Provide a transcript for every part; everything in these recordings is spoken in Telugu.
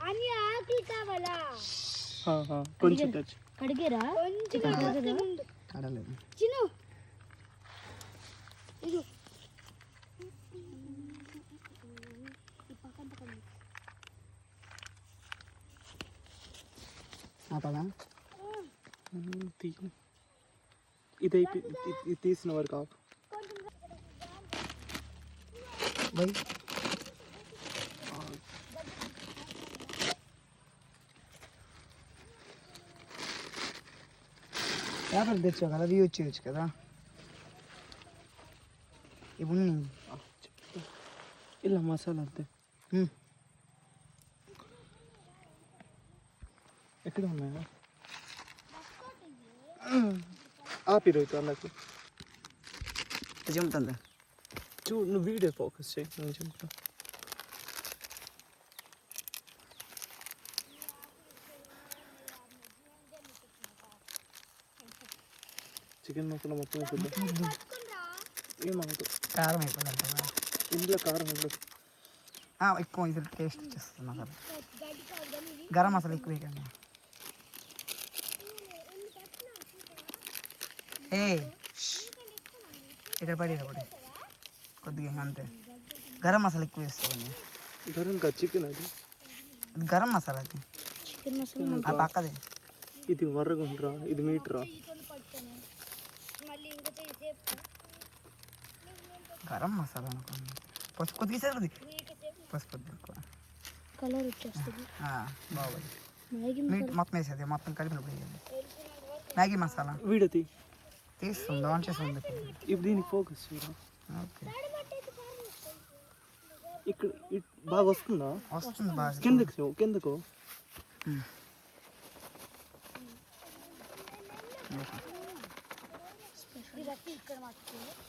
అని ఆకులు కావాలా కొంచెం టచ్ కడిగేరా కడలేదు చిను ఇది ఆపలా ఇది తీసిన వరకు ఆపు బై పేపర్ తెచ్చావు కదా వ్యూ చేయొచ్చు కదా ఇప్పుడు ఇలా మసాలా అంతే ఎక్కడ ఉన్నాయా ఆపిరోజు అన్నకు చెబుతుందా చూడు నువ్వు వీడియో ఫోకస్ చేయి నేను చెప్తా చికెన్ మసాలా మొత్తం ఏమవుతుంది కారం అయిపోయిందంట ఇందులో కారం ఉండదు ఎక్కువ ఇది టేస్ట్ వచ్చేస్తుంది మసాలా గరం మసాలా ఎక్కువ వేయకండి ఇక్కడ పడి కొద్దిగా అంతే గరం మసాలా ఎక్కువ వేసుకోండి గరం కాదు చికెన్ అది గరం మసాలా అది ఆ పక్కది ఇది వరగుండ్రా ఇది మీటరా గరం మసాలా అనుకోండి పసుపు కొద్దిగా సరిపోద్ది పసుపు ఎక్కువ కలర్ వచ్చేస్తుంది బాగుంది మీట్ మొత్తం వేసేది మొత్తం కలిపినప్పుడు వేయాలి మ్యాగీ మసాలా వీడియో తీస్తుంది ఆన్ చేసి ఉంది ఇప్పుడు దీనికి ఫోకస్ చేయరా ఓకే ఇక్కడ బాగా వస్తుందా వస్తుంది బాగా కిందకు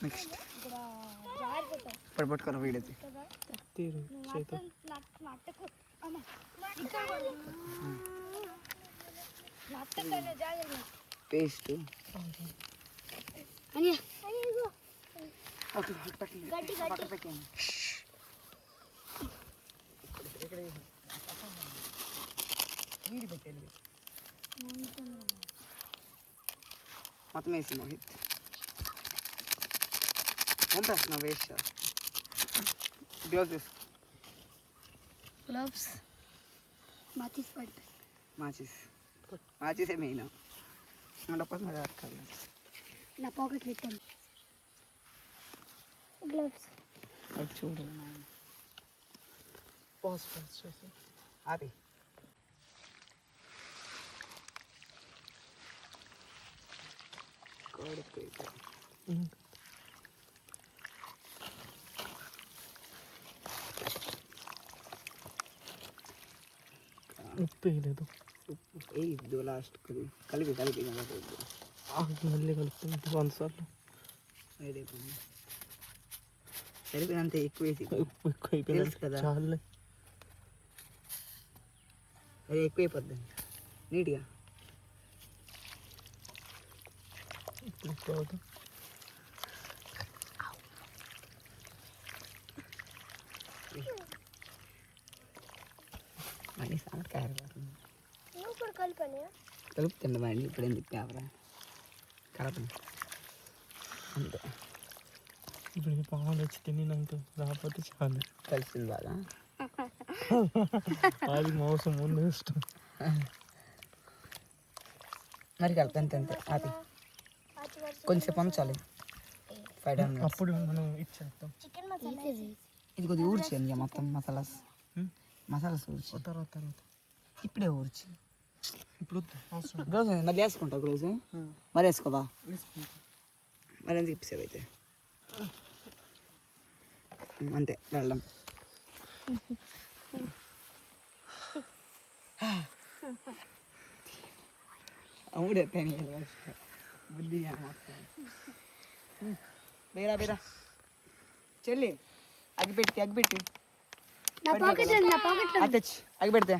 నెక్స్ట్ ఇప్పుడు పట్టుకోరు వీడైతే తీరు చేతో పేస్ట్ మొత్తం వేసి మోహిత్ ఎంత వేస్తున్నావు వేస్ట్ గ్లోవ్స్ వేసుకో గ్లోవ్స్ మాచిస్ పట్టు మాచిసే మెయిన్ డబ్బు మీద అడగాలి నా పాకెట్ పెట్టాను గ్లోవ్స్ అది చూడు పాస్ చేసి ఆపి ఉప్పు వేయలేదు ఇది లాస్ట్ కలిపి మళ్ళీ కలుపుతుంది 100 సార్లు సరిపోయినంత ఎక్కువ వేసి ఉప్పు ఎక్కువ అయిపోయింది కదా చాలే అది ఎక్కువ అయిపోద్ది నీట్గా ఇప్పుడు ఎక్కువ అవుతుంది మళ్ళీ సార్ కారిపోతుంది కలుపుతుండ మళ్ళీ ఇప్పుడు ఎందుకు కావరా కలపండి అంతే ఇప్పుడు ఈ పావులు వచ్చి తిన్నాక రాకపోతే చాలు కలిసింది బాగా అది మోసం ముందు ఇష్టం మరి కలిపి అంతే అంతే ఆపి కొంచెం పంచాలి 5 minutes అప్పుడు మనం ఇచ్చేస్తాం ఇది కొద్దిగా ఊర్చేయండి మొత్తం మసాలాస్ ఊర్చి తర్వాత ఇప్పుడే ఊర్చి ఇప్పుడు గ్లోవ్స్ మళ్ళీ వేసుకుంటా గ్లోవ్స్ మరి వేసుకోవా మరి ఎందుకు ఇప్పిసేవి అయితే అంతే వెళ్ళడం అవుడే పెని బుద్ధి బేరా చెల్లి అగ్గిపెట్టి తెచ్చి అగ్గిపెడితే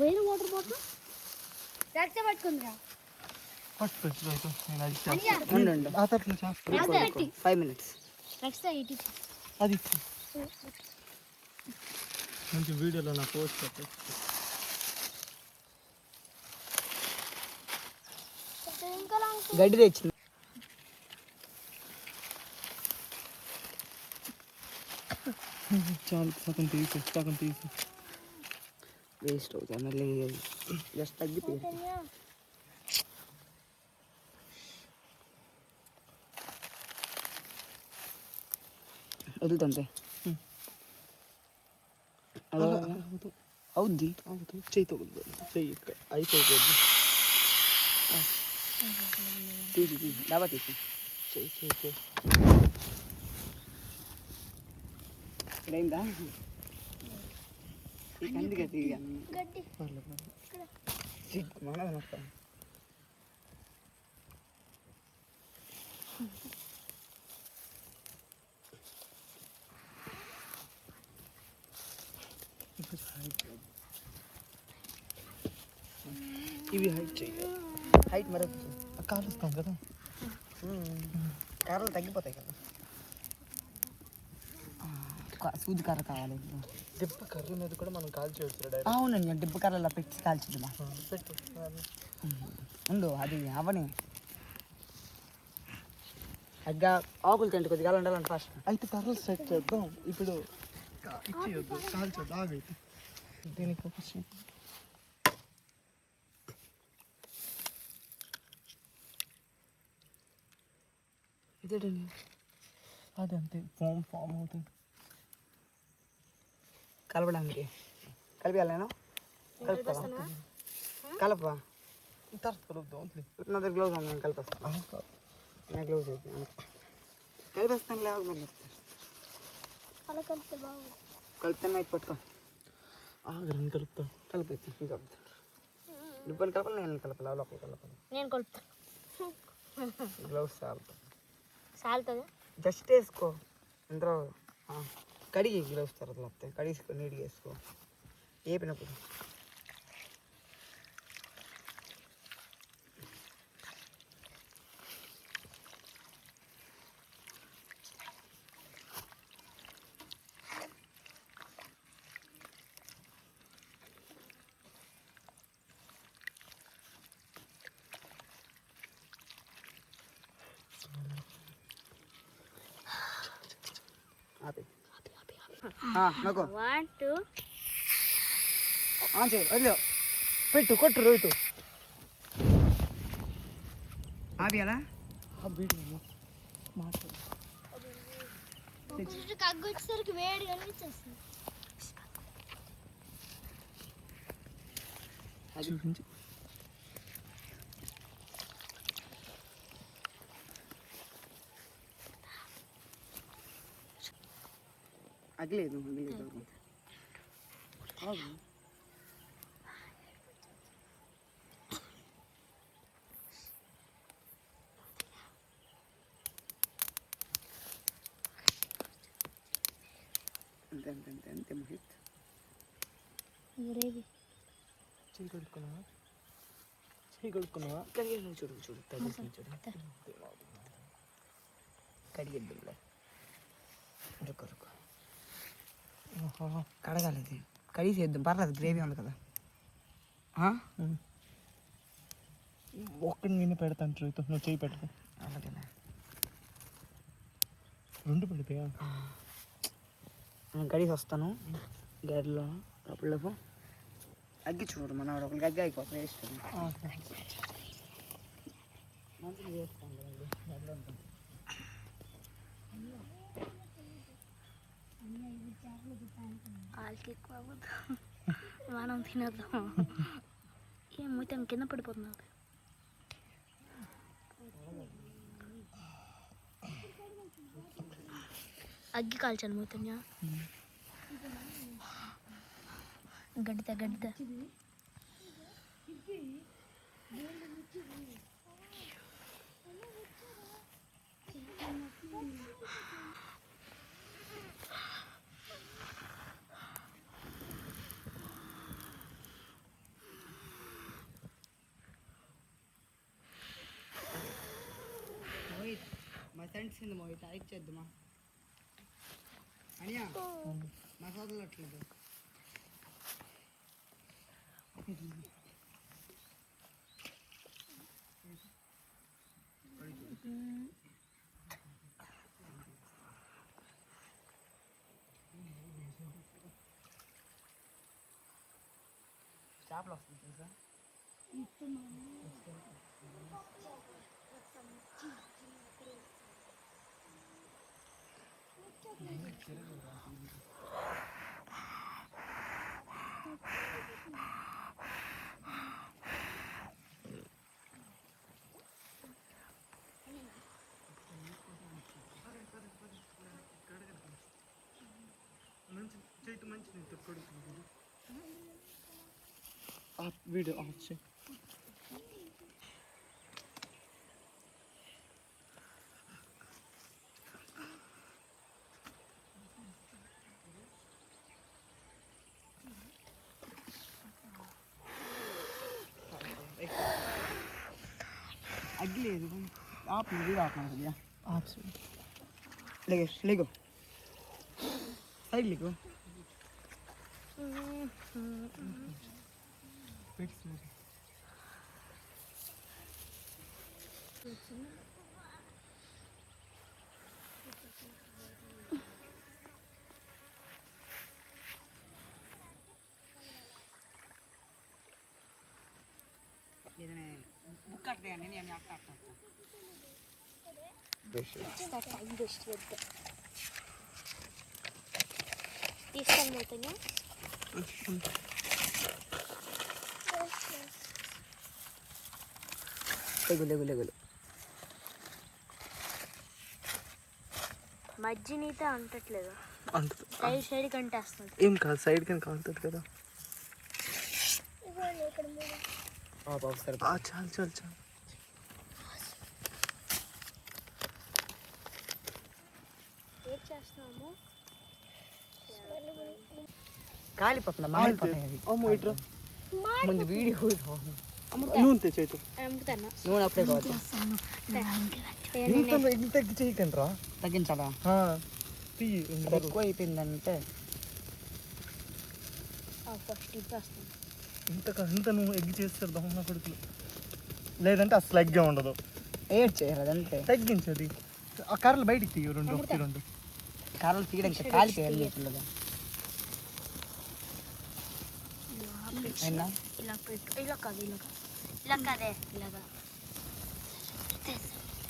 వేరే వాటర్ బాటిల్ పట్టుకుందిరా పట్టుకోవచ్చు రైతు నేను అది అనియా ఉండు అతట్లో చేస్తాను 5 minutes. నెక్స్ట్ ఇటు అది ఇచ్చి కొంచెం వీడియోలో నా పోస్ట్ పెట్టు ఇంకా గడ్డి తెచ్చింది. చాలు సగం తీసి వేస్ట్ అవుతుంది మళ్ళీ జస్ట్ తగ్గిపోయి వదులుతుంటే అవుద్ది. చేయితో చెయ్యి ఇక్కడ అయిపోతుంది తీసి డబ్బా తీసి చెయ్యి ఇదైందా అందుకే తీగ గడ్డి మన ఇవి హైట్ చెయ్యి హైట్ మరి కాలుస్తాం కదా కర్రలు తగ్గిపోతాయి కదా. సూది కర్ర కావాలి. దెబ్బ కర్ర మీద కూడా మనం కాల్చేయచ్చు. అవునండి డిబ్బ కర్రలో పెట్టి కాల్చిద్దామా పెట్టు ఉండు అది అవని అగ్గా ఆకులు తింటే కొద్దిగా ఉండాలండి ఫస్ట్. అయితే కర్రలు సెట్ చేద్దాం ఇప్పుడు. ఇచ్చేయొద్దు కాల్చేద్దాం ఆగైతే దీనికి ఒక ఇదేంటండి అది అంతే ఫామ్ అవుతుంది కలపడానికి. కలిపేయాలి నేను కలుపుతా కలప తర్వాత కలుపుదాం. నా దగ్గర గ్లౌజ్ ఉంది నేను కలిపేస్తాను. నా గ్లౌజ్ అయితే కలిపేస్తాను లేవు అలా కలిపితే బాగుంది. కలుపుతాను అయితే పట్టుకో ఆగరని కలుపుతాం. కలిపేస్తాను ఇంకా నువ్వు కలపాలి నేను కలపాలి లోపల కలపాలి. నేను కలుపుతాను. గ్లౌజ్ సాలుతుందా? జస్ట్ వేసుకో అందరూ కడిగి గ్లౌస్ తర్వాత వస్తాయి. కడిగేసుకో నీట్గా వేసుకో ఏపినప్పుడు. నాకు 1 2 వదిలే పెట్టు కొట్టు రోహితు ఆపియాలా కగ్గు వచ్చేసరికి వేడి కనిపించేస్తుంది. చూపించి అగలేదు అంతే అంతే అంతే అంతే మోహిత్. చేయి కడుక్కున్నావా చూడు చూడు తగ్గుతుంది చూడు కడిగేద్దులే రుక్కు రుక్కు కడగాలి. ఇది కడిగేద్దాం పర్లేదు గ్రేవీ ఉంది కదా. ఒక్కడి విని పెడతాను రైతు నువ్వు చేయి పెట్టుకో. అలాగేనా 2 పడిపోయా నేను కడిగి వస్తాను. గడ్డలో అప్పుడులోపు అగ్గి చూడు మన ఒకరికి అగ్గి అయిపోతుంది వేస్ట్. మంచిగా చేస్తాను కదండి గడ్డలో ఉంటుంది. వాళ్ళకి ఎక్కువ అవ్వదు. మనం తినద్దాం. ఏం మొత్తం కింద పడిపోతున్నారు. అగ్గి కాల్చాలి మొత్తం గడ్డితే మా సెంట్స్ మా ఇట్లా ఇచ్చేద్దామా అనియా మసాలాలు అట్లేదు చేపలు వస్తుంది తెలుసా వీడియో ఆఫ్ చేయి అగ్గిలేదు ఆపు వీడియో ఆపమని కొద్దిగా ఆఫ్ చేయి లేగో సైడ్ లేగో ఏదైనా బుక్ కట్టేయండి నేను అక్క టైం వేస్ట్ చేద్దాం తీసుకొని పోతాను లేగు మజ్జి నీత అంటట్లేదు అంత సైడ్ కంటేస్తుంది ఏం కాదు సైడ్ కింద కాలుతుంది కదా చాలు చాలు చాలు ఏం చేస్తున్నాము కాలిపోతుందా మాడిపోతాయి అమ్మో ఇట్రా ముందు వీడియో నూనె తెచ్చేయచ్చు అమ్ముతాను నూనె అప్పుడే కావచ్చు ఇంత తగ్గి చేయకండి రా తగ్గించాలా తీయి ఎక్కువ అయిపోయిందంటే ఫస్ట్ ఇప్పేస్తాను ఇంత నువ్వు ఎగ్గి చేస్తారు దొంగ కొడుకులు లేదంటే అసలు ఎగ్గే ఉండదు ఏడ్ చేయాలి అదంతే తగ్గించది ఆ కర్రలు బయటికి తీయ రెండు ఒకటి రెండు కర్రలు తీయడం ఇంకా కాలిపోయాలి పిల్లగా అయినా ఇలా పెట్టు ఇలా కాదు ఇలా కాదే ఇలాగా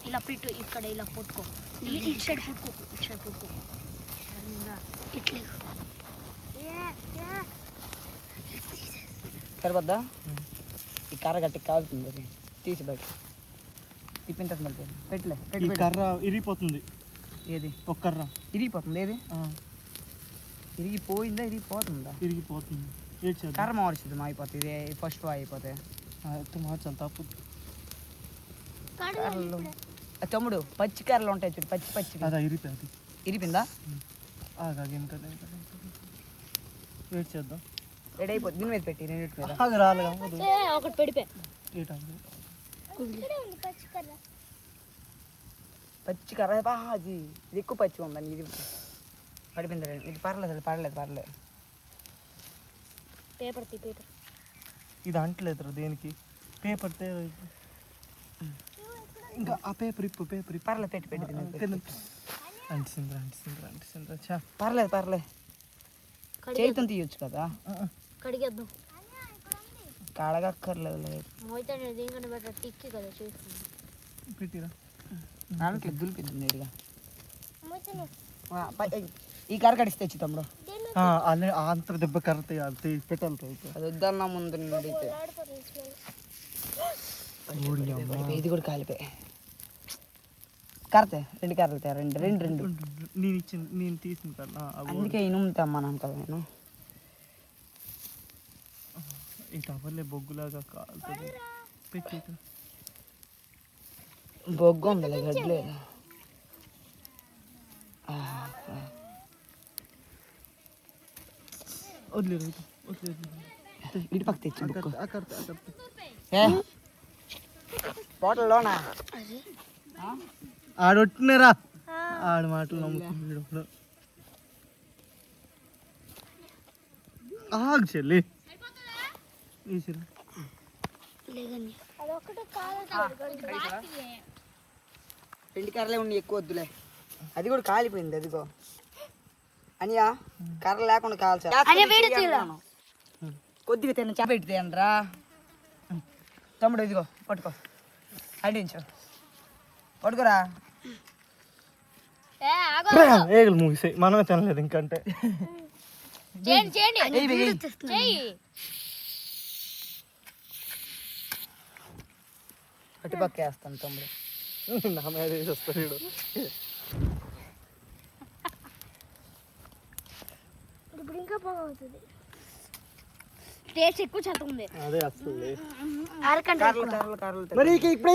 ఇలా పెట్టు ఇక్కడ ఇలా పట్టుకో ఇటు సైడ్ పట్టుకో ఇట్లా సరిపోద్దా ఈ కర్ర గట్టి కాలుతుంది అది తీసి బయట టిఫిన్ టస్ మళ్ళీ పెట్టలే ఈ కర్ర ఇరిగిపోతుంది ఏది ఒక కర్ర ఇరిగిపోతుంది ఏది ఇరిగిపోయిందా ఇరిగిపోతుందా ఇరిగిపోతుంది కర్ర మార్చుద్ది అయిపోతుంది ఇది ఫస్ట్ అయిపోతే మార్చాలి తప్పు కర్రలు తమ్ముడు పచ్చి కర్రలు ఉంటాయి చూడు పచ్చి అదా ఇరిపోయింది ఇరిపిందా ఇంకా వెయిట్ చేద్దాం రెడీ అయిపోతుంది దీని మీద పెట్టి రెండింటి మీద అది రాలేగా ఒకటి పెడిపే పచ్చి కర్ర అది ఇది ఎక్కువ పచ్చి ఉందండి ఇది పడిపోయింది ఇది పర్లేదు పేపర్ ఇది అంటలేదు దేనికి పేపర్ ఇంకా ఆ పేపర్ పేపర్ పర్లేదు పెట్టి అంటిసింద్రా చా పర్లేదు చేతితో తీయొచ్చు కదా కడిగేద్దాం కడగక్కర్లేదు లేదు మోయితే దీనికంటే బెటర్ టిక్కి కదా చేస్తుంది పెట్టిరా దాంట్లో దులిపిద్దాం నేరుగా ఈ కర్ర కడిస్తే తెచ్చి తమ్ముడు అంత దెబ్బ కర్ర పెట్టాలి అది వద్దన్నా ముందు అడిగితే ఇది కూడా కాలిపోయి కరతే రెండు కర్రలు రెండు నేను తీసిన కర్ర అందుకే ఇనుముతామ్మా కదా నేను ఈ టవర్లే బొగ్గులాగా కాలుతుంది పెట్టి బొగ్గు ఉందిలే గడ్లేదు వదిలేదు ఇటు పక్క తెచ్చి బాటిల్లోనా ఆడొట్టినరా ఆడ మాటలు నమ్ముతుంది ఆగు చెల్లి రెండు కర్రలే ఉండి ఎక్కువ వద్దులే. అది కూడా కాలిపోయింది అదిగో అనియా, కర్ర లేకుండా కాల్చాను. కొద్దిగా తిన్న చేప పెట్టి తినరా తమ్ముడు. ఇదిగో పట్టుకో, అడ్డించు, పట్టుకోరా. ఏగులు ముగిసాయి, మనమే తినలేదు ఇంకంటే. అటుపక్క వేస్తాను తమ్ముడు. నా మీద వేసి వస్తాడు వీడు. ఇప్పుడు ఇంకా బాగుంటుంది. టేస్ట్ ఎక్కువ చదువుతుంది. అదే అసలు మరి ఇప్పుడే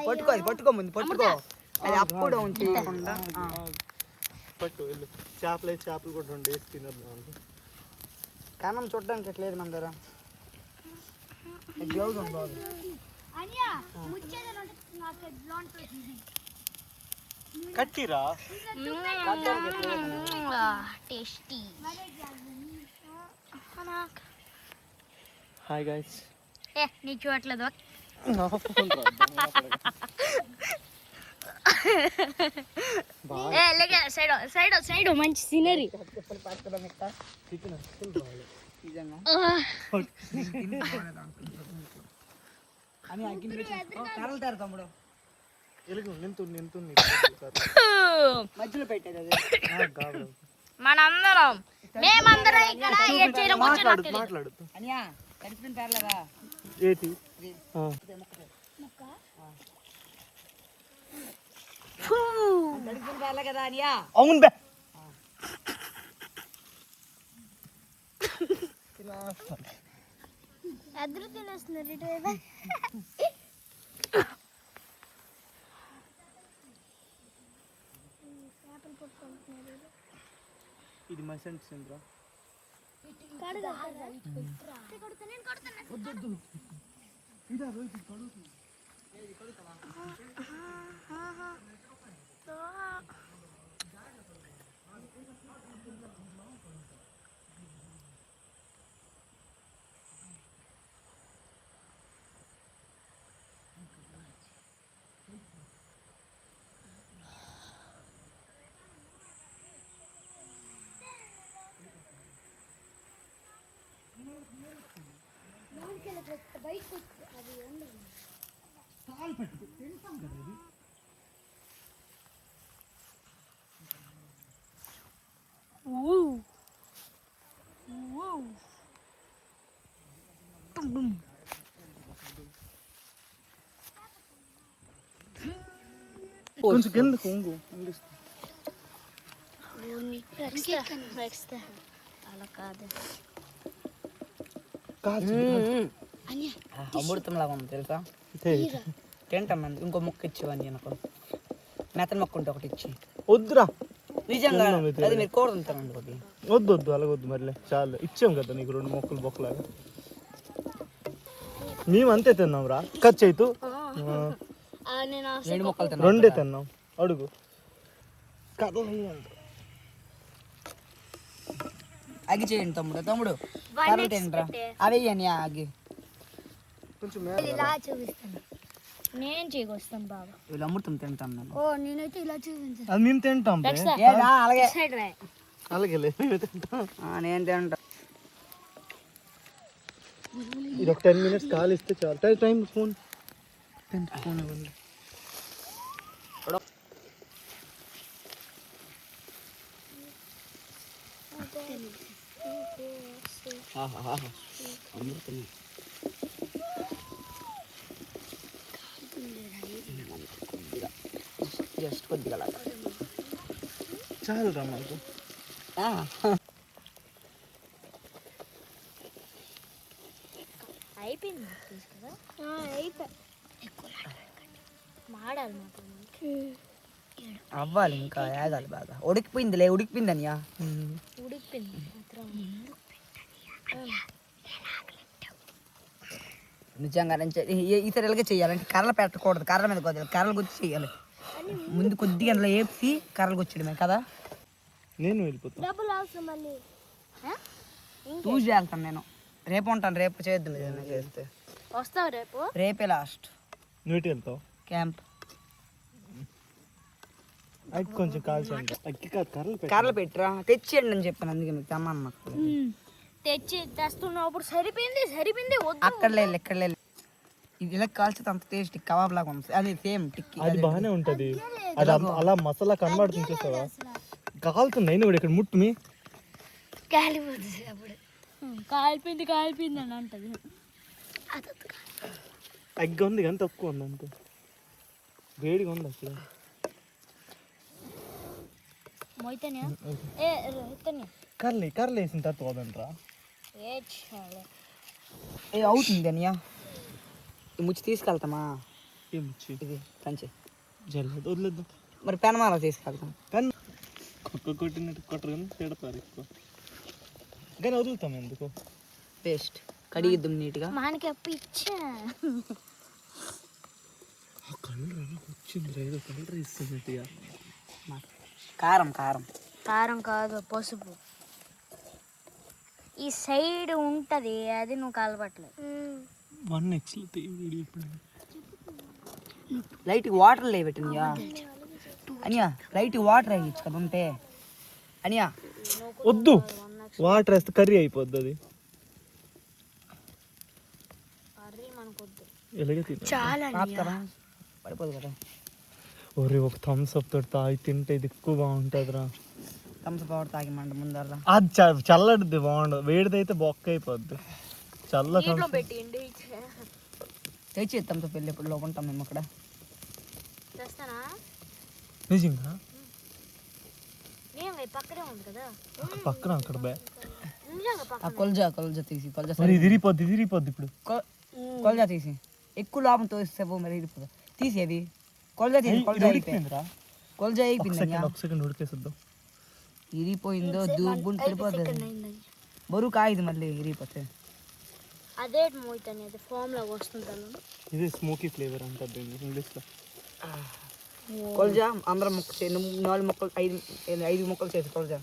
పట్టుకో, అది పట్టుకో, ముందు పట్టుకో. అది అప్పుడు చేయకుండా పట్టు వెళ్ళు. చేపలు కూడా రెండు వేసి తినద్దు. కారణం చూడడానికి ఎట్లేదు మన దగ్గర. గ్లౌజ్ ఉండదు. కట్టిరా టేస్టీ. Hi guys. నీకు చూడట్లేదు. సైడ్ మంచి సీనరీ. అని కర్రలు తారు తమ్ముడు. మధ్యలో పెట్టేది అది. మనందరం మేమందరం ఇక్కడ మాట్లాడు. అనియా కడిపిన పేర్లేదా ఏంటి కడిపిన పేర్లే కదా అనియా? అవును బే. ఎదురు తినేస్తున్నారు ఇటు. ఇది మసంట్ సింద్రా. కొంచెం కింద కొంగు అలా కాదు. అమృతం లాగా ఉంది తెలుసా? తింటాం. ఇంకో మొక్క ఇచ్చేవాడిని అనుకో. మెత్తని మొక్క ఉంటే ఒకటి ఇచ్చి. వద్దురా నిజంగా అది మీరు కూర తింటారండి ఒకటి. వద్దు అలాగొద్దు. మరిలే చాలు, ఇచ్చాం కదా నీకు రెండు మొక్కలు బొక్కలాగా. మేము అంతే తిన్నాం రా. ఖర్చు అవుతూ రెండు మొక్కలు తిన్నాం. రెండే తిన్నాం. అడుగు అగ్గి చేయండి తమ్ముడు. తమ్ముడు కర్రలు తింటరా అవి అని అగ్గి కొంచెం ఇలా చూపిస్తాను. నేను చేయకొస్తాను బాబా. వీళ్ళు అమృతం తింటాను నేను. ఓ నేనైతే ఇలా చూపించాను. అది మేము తింటాం. అలాగే అలాగే మేము తింటాం. నేను తింటా. ఇది ఒక 10 minutes కాల్ ఇస్తే చాలు. టైం ఫోన్ ఇవ్వండి. జస్ట్ కొద్దిగా చాలు రా మాకు. అయిపోయింది కదా. మాడాలి మాత్రం అవ్వాలి, ఇంకా ఏగాలి బాగా. ఉడికిపోయిందిలే, ఉడికిపోయింది అనియా. ఉడికిపోయింది మాత్రం. నిజంగా ఈసారి ఇలాగే చేయాలంటే కర్రలు పెట్టకూడదు, కర్ర మీద కొద్దిగా కర్రలు గుచ్చి చేయాలి. ముందు కొద్దిగా అందులో వేసి కర్రలు గుచ్చడమే కదా. నేను వెళ్ళిపోతాను. డబ్బులు అవసరం మళ్ళీ ట్యూస్డే వెళ్తాను నేను. రేపు ఉంటాను, రేపు చేద్దాం ఏదైనా చేస్తే. వస్తావు రేపు? రేపే లాస్ట్ నువ్వు వెళ్తావు క్యాంప్. అక్కి కొంచెం కాల్చండి. అక్కి కర్రలు కర్రలు పెట్టరా తెచ్చేయండి అని చెప్పాను, అందుకే మీకు తెమ్మను. నాకు తెస్తున్నప్పుడు సరిపోయింది వద్దు. అక్కడ లేదు, ఇక్కడ లేదు. ఇది ఇలా కాల్చితే అంత టేస్ట్ కబాబ్ లాగా ఉంది. అది సేమ్ టిక్కి, అది బాగానే ఉంటది. అది అలా మసాలా కనబడుతుంది చూసావా, కాలుతుంది. అయినా కూడా ఇక్కడ ముట్టు మీ కాలిపోతుంది. అప్పుడు కాలిపోయింది అని అంటది. అగ్గి ఉంది కానీ తక్కువ ఉంది అంతే, వేడిగా ఉంది అసలు. కర్రలు వేసిన తర్వాత పోదంట్రా. ఏ అవుతుంది అనియా. ఈ ముచ్చి తీసుకెళ్తామా? ఏం ముచ్చి? ఇది కంచి జల్లదు, వదిలేద్దాం. మరి పెనమాల తీసుకెళ్తాం. కానీ కుక్క కొట్టినట్టు కొట్టరు కానీ పెడతారు ఎక్కువ, కానీ వదులుతాం ఎందుకు. పేస్ట్ కడిగిద్దాం నీట్గా. మానికి అప్పు ఇచ్చా. కలర్ వచ్చింది, ఏదో కలర్ ఇస్తున్నట్టుగా. కారం కారం కాదు, పసుపు. ఈ సైడ్ ఉంటది, అది నువ్వు కాలపట్లేదు. 1x వీడియో లైట్ వాటర్ లే పెట్టినయా అనియా. లైట్ వాటర్ వేయచ్చు కదా ఉంటే అనియా. వద్దు, వాటర్ వేస్తే కర్రీ అయిపోద్ది. అది ఎలాగే చాలా పడిపోదు కదా. ఒరే ఒక థమ్స్ అప్ తోటి తాగి తింటే ఇది ఎక్కువ బాగుంటుందిరా. థమ్స్ అప్ పౌడర్ తాగి మంట ముందర. అది చల్లడిది బాగుండదు, వేడిదైతే బొక్క అయిపోద్ది. చల్ల తెచ్చి థమ్స్ అప్ వెళ్ళి ఎప్పుడు లోపల ఉంటాం మేము అక్కడ. నిజంగా పక్కనే ఉంది కదా, పక్కన అక్కడ కొల్జా తీసి ఇరిపోద్ది ఇప్పుడు. కొల్జా తీసి ఎక్కువ లోపం తోస్తావు మరి ఇరిపోతుంది. తీసేది కొల్జా తీసి. కొల్జా అయిపోయింది. ఒక సెకండ్ ఉడికేసిద్దాం. ఇరిపోయిందో దూబుని పడిపోతుంది. బరువు కాయదు మళ్ళీ ఇరిగిపోతే. అదే మోయితని అది ఫామ్ లాగా వస్తుంటాను. ఇది స్మోకీ ఫ్లేవర్ అంటారు ఇంగ్లీష్లో. కొల్జా అందరం 4 ముక్కలు 5 ముక్కలు చేసి కొల్జా.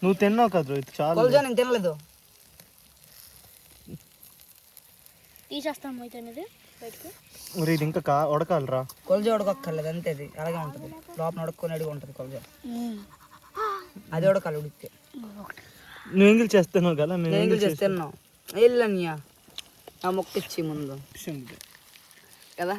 నువ్వు తిన్నావు కదా చాలా. కొల్జా నేను తినలేదు. తీసేస్తాం మోయితనేది బయటకు. ఇది ఇంకా ఉడకాలరా. కొల్జా ఉడకక్కర్లేదు అంతే, అది అలాగే ఉంటుంది. లోపల ఉడక్కొని అడిగి ఉంటుంది కొల్జా. అది ఉడకాలి. ఉడికితే నువ్వు ఎంగిల్ చేస్తున్నావు కదా. నేను ఎంగిల్ చేస్తున్నావు. వెళ్ళనియా ఆ మొక్క ఇచ్చి ముందు కదా.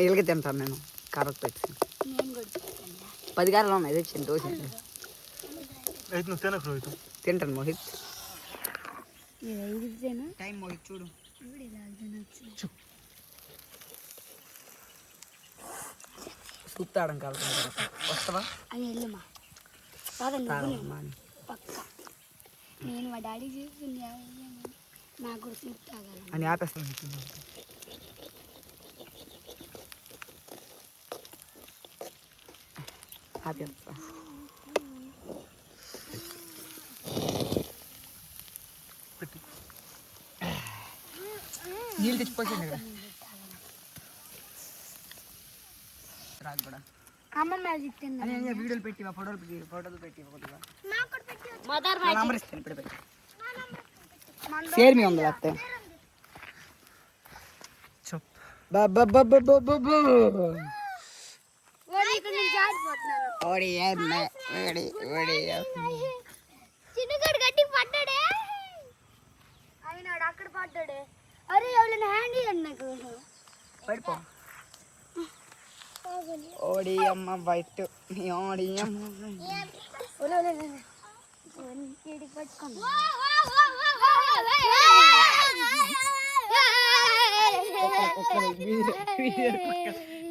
ఇలాగే తింటాను నేను. కారం పెట్టి 10 కారాలు ఉన్నాయి తెచ్చింది దోశ. నువ్వు తినకు రోహిత్. తింటాను మోహిత్. టైం మోహిత్ చూడు. సూపుతాడం కాదు. వస్తావా? నేను మా డాడీ చేస్తుంది నాకు కూడా సూప్ తాగాలి అని ఆపేస్తాను. ఆపేస్తా. నీళ్ళు తెచ్చిపోయింది కదా. రాదు కూడా అమ్మ మ్యాజిక్ తిన్నా. వీడియోలు పెట్టి ఫోటోలు పెట్టి కొద్దిగా ఇప్పుడే పెట్టి షేర్ మీ ఉంది లేకపోతే. చిన్నగాడు గట్టి పడ్డాడే. అయినాడు అక్కడ పడ్డాడే. అరే ఎవరైనా హ్యాండ్ ఇవ్వండి నాకు. పడిపో. ఓడి అమ్మ బయట ఓడి అమ్మ పట్టుకోండి.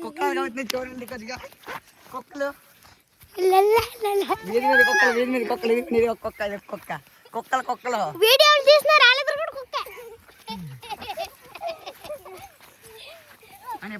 కుక్కలు చూడండి కొద్దిగా. కుక్కలు వీధి మీద కుక్కలు, వీధి మీద కుక్కలు, వీధి మీద ఒక కుక్క, ఇది ఒక కుక్క. కుక్కలు వీడియోలు తీస్తున్నారు వాళ్ళ కూడా కుక్క అని